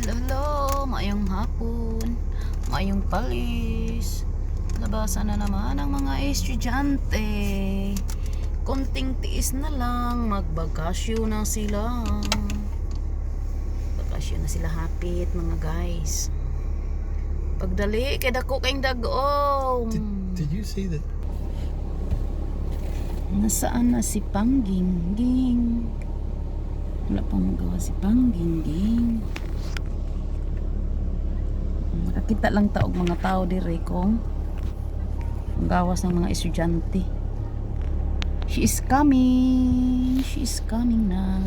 Hello, maayong hapon, maayong palis. Labasan na naman ang mga estudyante. Konting tiis na lang, magbakasyon na sila. Bakasyon na sila hapit mga guys. Pagdali, kay dako kayong dagom. Did you see that? Nasaan na si Panggingging? Wala pang magawa si Panggingging. Nakakita lang taog mga tao dire kung ang gawas ng mga estudyante. She is coming. She is coming na.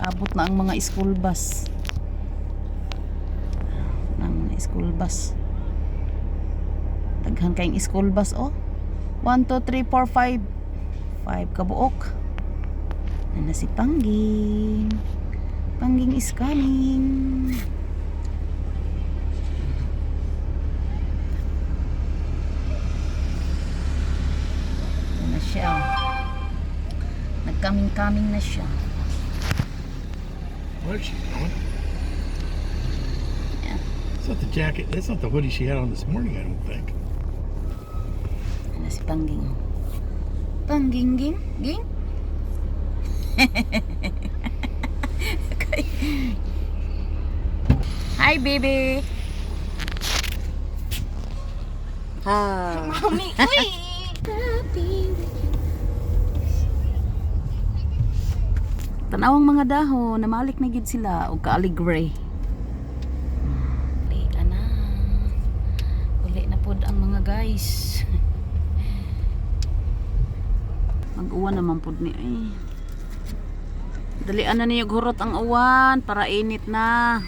Abot na ang mga school bus. Ang school bus. Daghan kayong school bus oh. 1, 2, 3, 4, 5. 5 kabuok. Na si Pangging. Pangging is coming. Na siya. Nagkaming-kaming na siya. Where's she going? Yeah. That's not the jacket. That's not the hoodie she had on this morning, I don't think. Na si Pangging. Pangging-ging? Ging? Hi, baby. Hi. Mommy, uy. Tanawang mga dahon, namalik na gid sila og kaaligre. Uli ka na. Uli na pod ang mga guys. Mag-uwan naman pod ni ay. Dalian na niyo gurot ang uwan para init na.